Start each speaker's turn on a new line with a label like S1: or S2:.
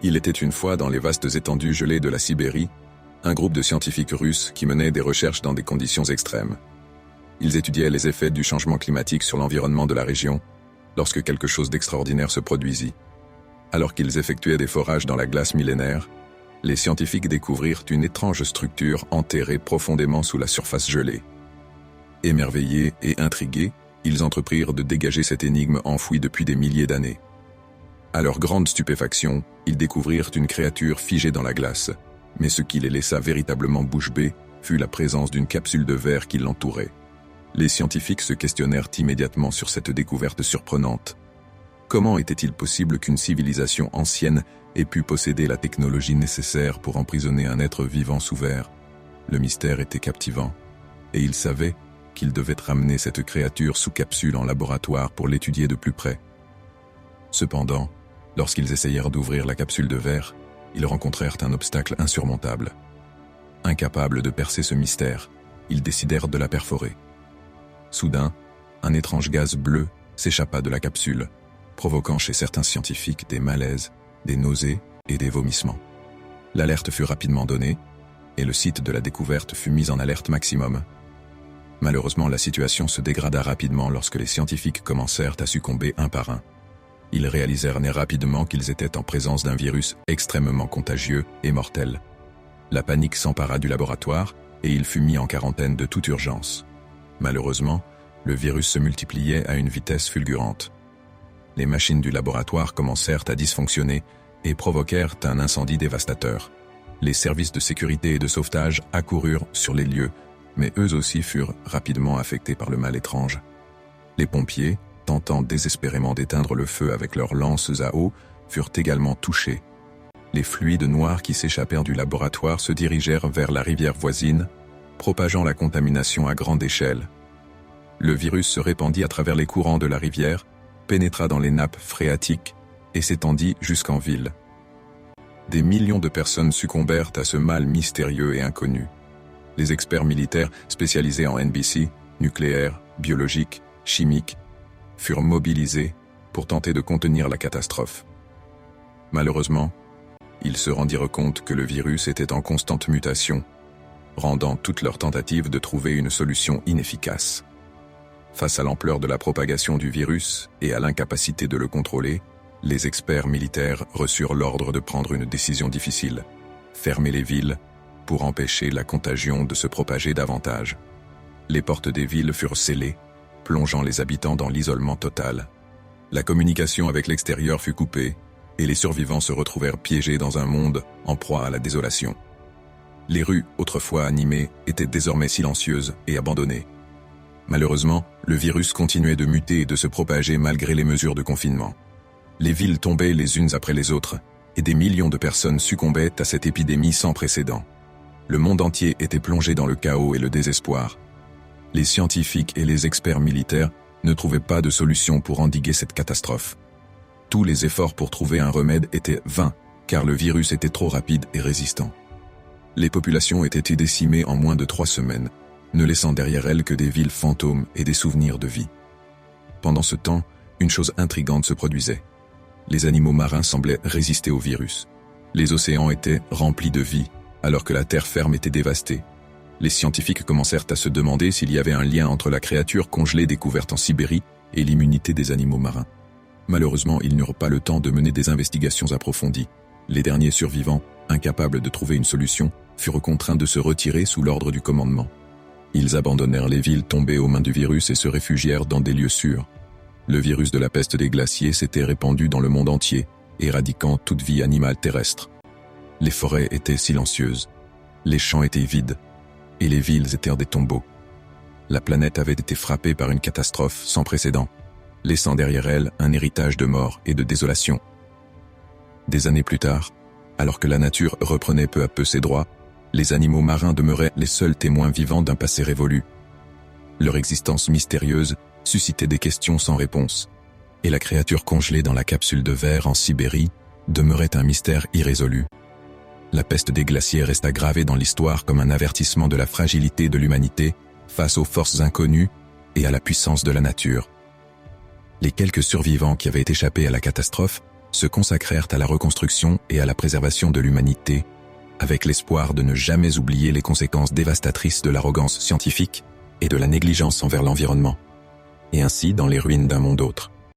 S1: Il était une fois dans les vastes étendues gelées de la Sibérie, un groupe de scientifiques russes qui menaient des recherches dans des conditions extrêmes. Ils étudiaient les effets du changement climatique sur l'environnement de la région, lorsque quelque chose d'extraordinaire se produisit. Alors qu'ils effectuaient des forages dans la glace millénaire, les scientifiques découvrirent une étrange structure enterrée profondément sous la surface gelée. Émerveillés et intrigués, ils entreprirent de dégager cette énigme enfouie depuis des milliers d'années. À leur grande stupéfaction, ils découvrirent une créature figée dans la glace, mais ce qui les laissa véritablement bouche bée fut la présence d'une capsule de verre qui l'entourait. Les scientifiques se questionnèrent immédiatement sur cette découverte surprenante. Comment était-il possible qu'une civilisation ancienne ait pu posséder la technologie nécessaire pour emprisonner un être vivant sous verre? Le mystère était captivant, et ils savaient qu'ils devaient ramener cette créature sous capsule en laboratoire pour l'étudier de plus près. Cependant, lorsqu'ils essayèrent d'ouvrir la capsule de verre, ils rencontrèrent un obstacle insurmontable. Incapables de percer ce mystère, ils décidèrent de la perforer. Soudain, un étrange gaz bleu s'échappa de la capsule, provoquant chez certains scientifiques des malaises, des nausées et des vomissements. L'alerte fut rapidement donnée, et le site de la découverte fut mis en alerte maximum. Malheureusement, la situation se dégrada rapidement lorsque les scientifiques commencèrent à succomber un par un. Ils réalisèrent rapidement qu'ils étaient en présence d'un virus extrêmement contagieux et mortel. La panique s'empara du laboratoire et il fut mis en quarantaine de toute urgence. Malheureusement, le virus se multipliait à une vitesse fulgurante. Les machines du laboratoire commencèrent à dysfonctionner et provoquèrent un incendie dévastateur. Les services de sécurité et de sauvetage accoururent sur les lieux, mais eux aussi furent rapidement affectés par le mal étrange. Les pompiers, tentant désespérément d'éteindre le feu avec leurs lances à eau, furent également touchés. Les fluides noirs qui s'échappèrent du laboratoire se dirigèrent vers la rivière voisine, propageant la contamination à grande échelle. Le virus se répandit à travers les courants de la rivière, pénétra dans les nappes phréatiques et s'étendit jusqu'en ville. Des millions de personnes succombèrent à ce mal mystérieux et inconnu. Les experts militaires spécialisés en NBC, nucléaire, biologique, chimique, furent mobilisés pour tenter de contenir la catastrophe. Malheureusement, ils se rendirent compte que le virus était en constante mutation, rendant toutes leurs tentatives de trouver une solution inefficace. Face à l'ampleur de la propagation du virus et à l'incapacité de le contrôler, les experts militaires reçurent l'ordre de prendre une décision difficile: fermer les villes pour empêcher la contagion de se propager davantage. Les portes des villes furent scellées, plongeant les habitants dans l'isolement total. La communication avec l'extérieur fut coupée, et les survivants se retrouvèrent piégés dans un monde en proie à la désolation. Les rues, autrefois animées, étaient désormais silencieuses et abandonnées. Malheureusement, le virus continuait de muter et de se propager malgré les mesures de confinement. Les villes tombaient les unes après les autres, et des millions de personnes succombaient à cette épidémie sans précédent. Le monde entier était plongé dans le chaos et le désespoir. Les scientifiques et les experts militaires ne trouvaient pas de solution pour endiguer cette catastrophe. Tous les efforts pour trouver un remède étaient vains, car le virus était trop rapide et résistant. Les populations étaient décimées en moins de 3 semaines, ne laissant derrière elles que des villes fantômes et des souvenirs de vie. Pendant ce temps, une chose intrigante se produisait. Les animaux marins semblaient résister au virus. Les océans étaient remplis de vie, alors que la terre ferme était dévastée. Les scientifiques commencèrent à se demander s'il y avait un lien entre la créature congelée découverte en Sibérie et l'immunité des animaux marins. Malheureusement, ils n'eurent pas le temps de mener des investigations approfondies. Les derniers survivants, incapables de trouver une solution, furent contraints de se retirer sous l'ordre du commandement. Ils abandonnèrent les villes tombées aux mains du virus et se réfugièrent dans des lieux sûrs. Le virus de la peste des glaciers s'était répandu dans le monde entier, éradiquant toute vie animale terrestre. Les forêts étaient silencieuses, les champs étaient vides, et les villes étaient des tombeaux. La planète avait été frappée par une catastrophe sans précédent, laissant derrière elle un héritage de mort et de désolation. Des années plus tard, alors que la nature reprenait peu à peu ses droits, les animaux marins demeuraient les seuls témoins vivants d'un passé révolu. Leur existence mystérieuse suscitait des questions sans réponse, et la créature congelée dans la capsule de verre en Sibérie demeurait un mystère irrésolu. La peste des glaciers resta gravée dans l'histoire comme un avertissement de la fragilité de l'humanité face aux forces inconnues et à la puissance de la nature. Les quelques survivants qui avaient échappé à la catastrophe se consacrèrent à la reconstruction et à la préservation de l'humanité, avec l'espoir de ne jamais oublier les conséquences dévastatrices de l'arrogance scientifique et de la négligence envers l'environnement, et ainsi dans les ruines d'un monde autre.